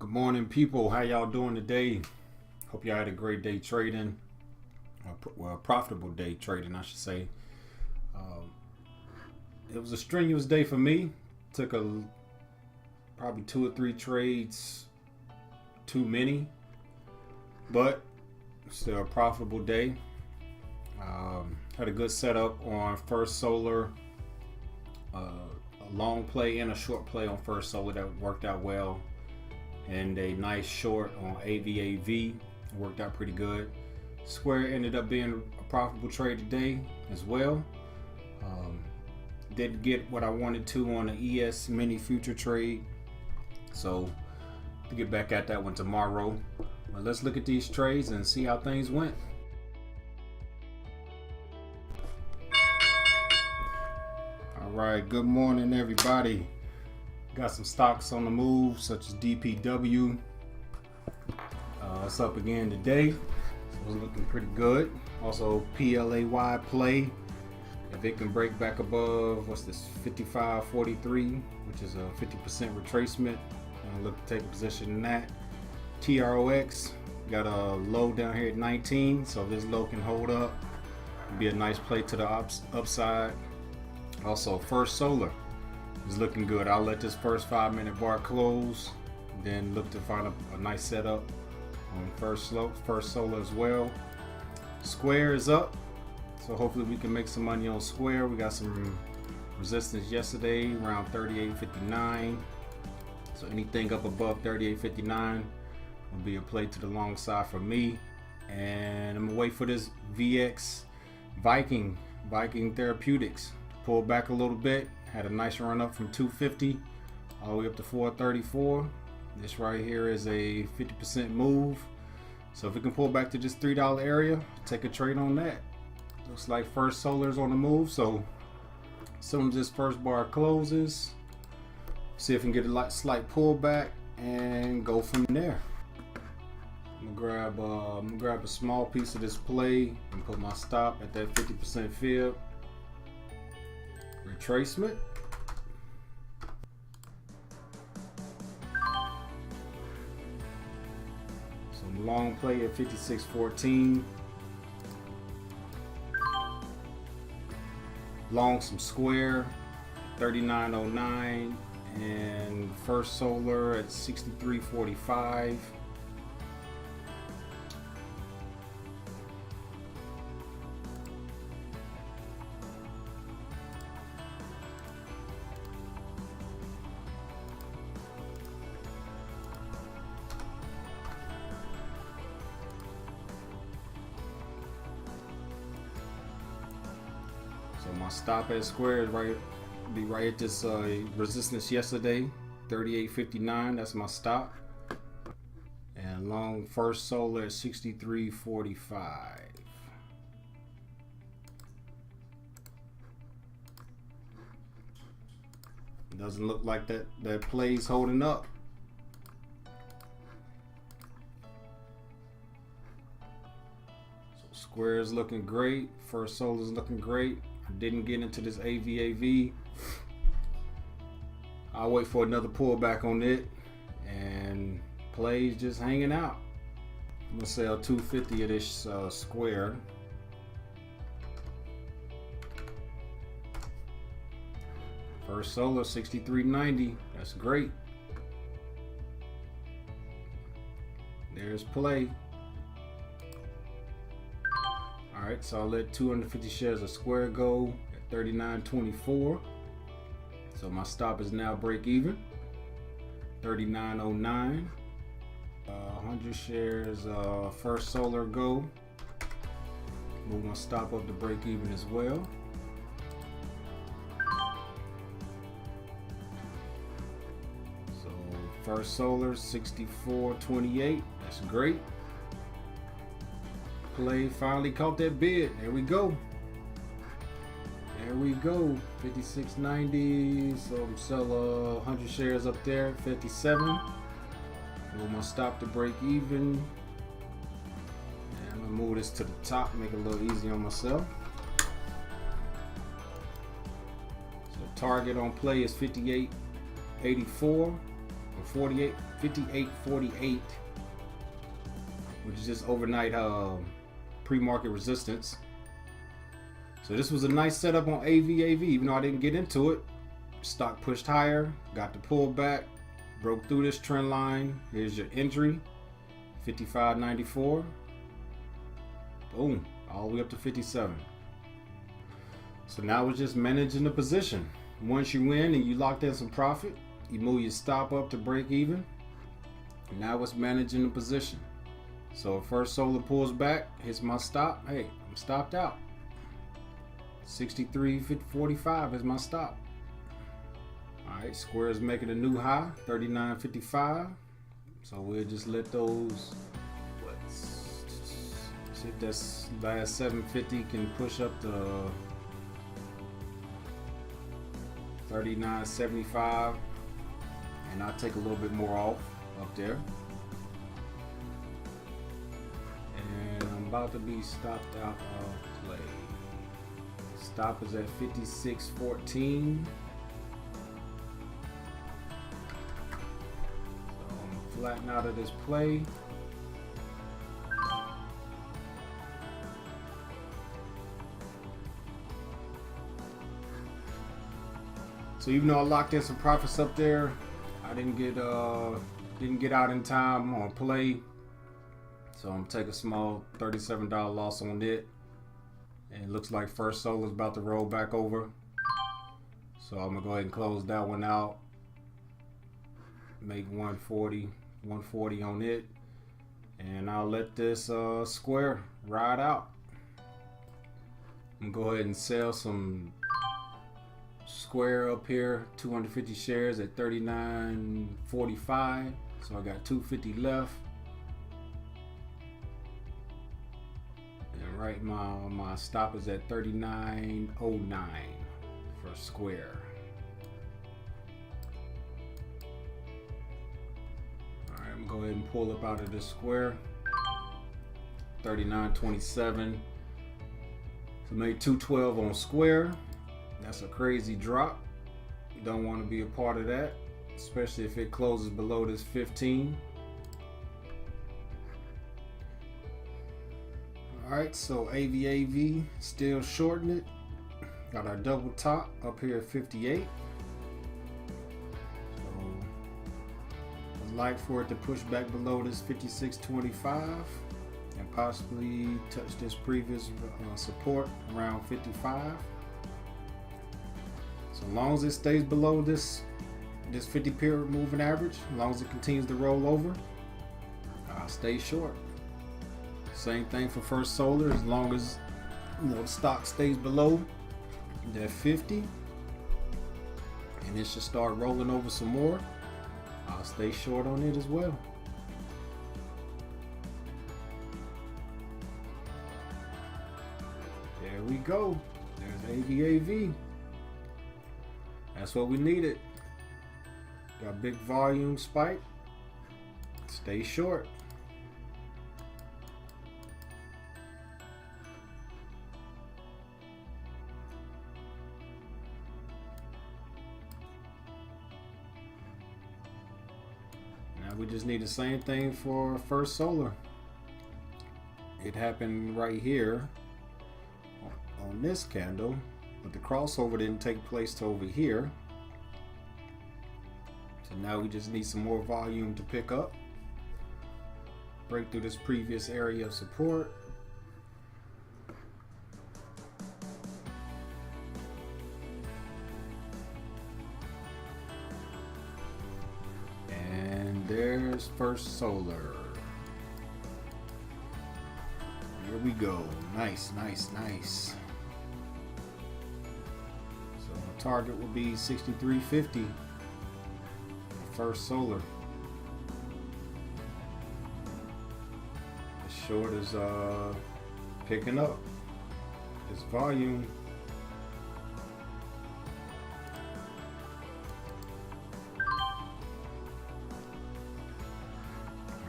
Good morning, people. How y'all doing today? Hope y'all had a great day trading. Well, a profitable day trading, I should say. It was a strenuous day for me. Took probably 2 or 3 trades too many, but still a profitable day. Had a good setup on First Solar, a long play and a short play on First Solar that worked out well, and a nice short on AVAV worked out pretty good. Square ended up being a profitable trade today as well. Didn't get what I wanted to on the ES mini future trade, so to get back at that one tomorrow. But let's look at these trades and see how things went. All right, good morning everybody. Got some stocks on the move, such as DPW. It's up again today, so it's looking pretty good. Also PLAY play, if it can break back above, what's this, 55.43, which is a 50% retracement, and look to take a position in that. TROX got a low down here at 19, so if this low can hold up, it'd be a nice play to the upside. Also First Solar is looking good. I'll let this first 5-minute bar close, then look to find a nice setup on First Solar as well. Square is up, so hopefully we can make some money on Square. We got some resistance yesterday around 38.59, so anything up above 38.59 will be a play to the long side for me. And I'm gonna wait for this VX Viking Therapeutics to pull back a little bit. Had a nice run up from 250 all the way up to 434. This right here is a 50% move, so if we can pull back to this $3 area, take a trade on that. Looks like First Solar's on the move, so as soon as this first bar closes, see if we can get a slight pullback and go from there. I'm gonna grab a small piece of this play and put my stop at that 50% fib. Retracement. Some long play at 56.14. Long some Square 39.09 and First Solar at 63.45. So my stop at Square is right at this resistance yesterday, 38.59. That's my stop. And long First Solar at 63.45. Doesn't look like that play's holding up. So Square is looking great. First Solar is looking great. I didn't get into this AVAV. I'll wait for another pullback on it, and plays just hanging out. I'm gonna sell 250 of this Square. First Solar 63.90. That's great. There's play. Alright, so I'll let 250 shares of Square go at 39.24. So my stop is now break even. 39.09. 100 shares First Solar go. Move my stop up to break even as well. So First Solar 64.28. That's great. Play finally caught that bid. There we go. There we go. 56.90. So I'm sell 100 shares up there at 57. Move my stop to break even. And I'm gonna move this to the top, make it a little easier on myself. So target on play is 58.84 or for 58.48, which is just overnight pre-market resistance. So this was a nice setup on AVAV, even though I didn't get into it. Stock pushed higher, got the pullback, broke through this trend line. Here's your entry, 55.94. Boom, all the way up to 57. So now it's just managing the position. Once you win and you locked in some profit, you move your stop up to break even. And now it's managing the position. So if First Solar pulls back, hits my stop, hey, I'm stopped out. 63.45 is my stop. Alright, Square is making a new high, 39.55. So we'll just let those, see if this last 750 can push up to 39.75. And I'll take a little bit more off up there. And I'm about to be stopped out of play. Stop is at 56.14. So I'm flattening out of this play. So even though I locked in some profits up there, I didn't get out in time on play. So I'm taking a small $37 loss on it. And it looks like First Solar is about to roll back over. So I'm gonna go ahead and close that one out. Make 140 on it. And I'll let this Square ride out. I'm gonna go ahead and sell some Square up here, 250 shares at 39.45. So I got 250 left. And right, my stop is at 39.09 for Square. All right, I'm gonna go ahead and pull up out of this Square. 39.27. So made 212 on Square. That's a crazy drop. You don't want to be a part of that, especially if it closes below this 15. Alright, so AVAV still shorting it. Got our double top up here at 58. So I'd like for it to push back below this 56.25 and possibly touch this previous support around 55. So as long as it stays below this 50 period moving average, as long as it continues to roll over, I'll stay short. Same thing for First Solar, as long as the stock stays below that 50 and it should start rolling over some more, I'll stay short on it as well. There we go. There's AVAV. That's what we needed. Got big volume spike. Stay short. Now we just need the same thing for First Solar. It happened right here on this candle, but the crossover didn't take place to over here. So now we just need some more volume to pick up, break through this previous area of support. And there's First Solar. Here we go. Nice, nice, nice. Target will be 63.50 for First Solar. The short is picking up this volume.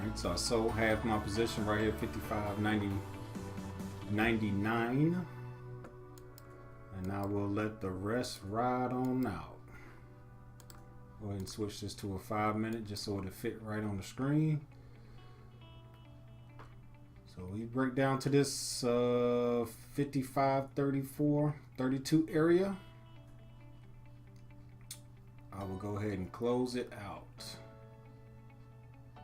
Alright, so I sold half my position right here, 55.99. And I will let the rest ride on out. Go ahead and switch this to a 5-minute just so it'll fit right on the screen. So we break down to this 55, 34, 32 area. I will go ahead and close it out. So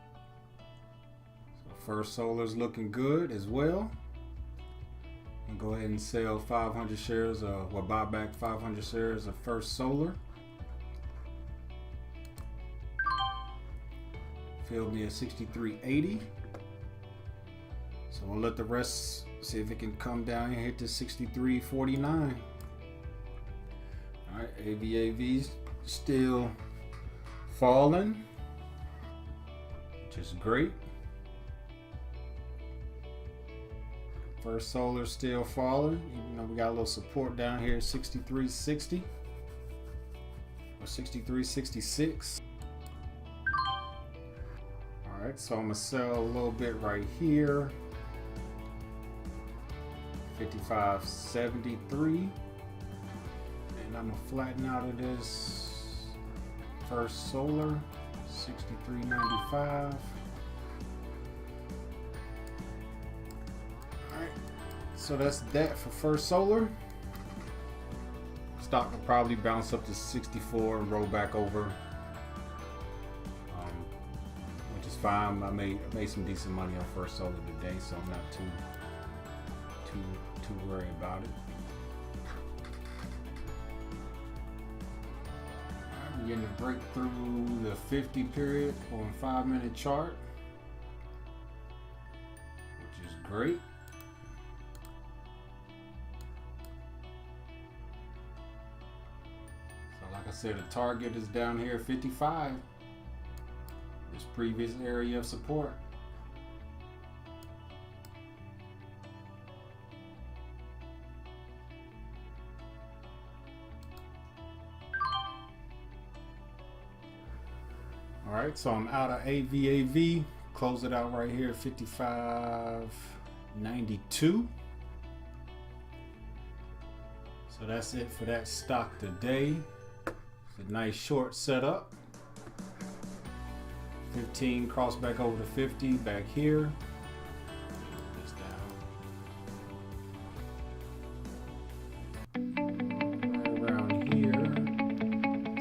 First Solar's looking good as well. And go ahead and sell 500 shares or buy back 500 shares of First Solar. Filled me at 63.80. So we'll let the rest see if it can come down and hit to 63.49. All right, AVAV's still falling, which is great. First Solar still falling, even though we got a little support down here at 63.60 or 63.66. All right, so I'm gonna sell a little bit right here. 55.73, and I'm gonna flatten out of this First Solar 63.95. Alright, so that's that for First Solar. Stock will probably bounce up to 64 and roll back over, which is fine. I made some decent money on First Solar today, so I'm not too worry about it. I'm getting to break through the 50 period on 5-minute chart, which is great. So like I said, the target is down here at 55, this previous area of support. All right, so I'm out of AVAV. Close it out right here at 55.92. So that's it for that stock today. It's a nice short setup. 15 cross back over to 50 back here. This down. Right around here.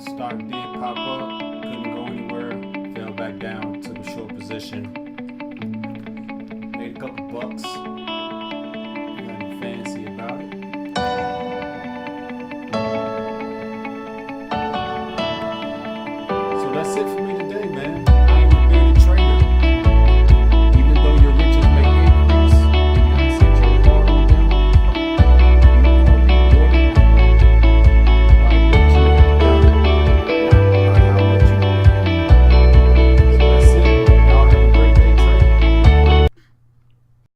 Stock did pop up. Couldn't go anywhere, fell back down, took a short position, made a couple bucks, nothing fancy about it. So that's it for me today, man.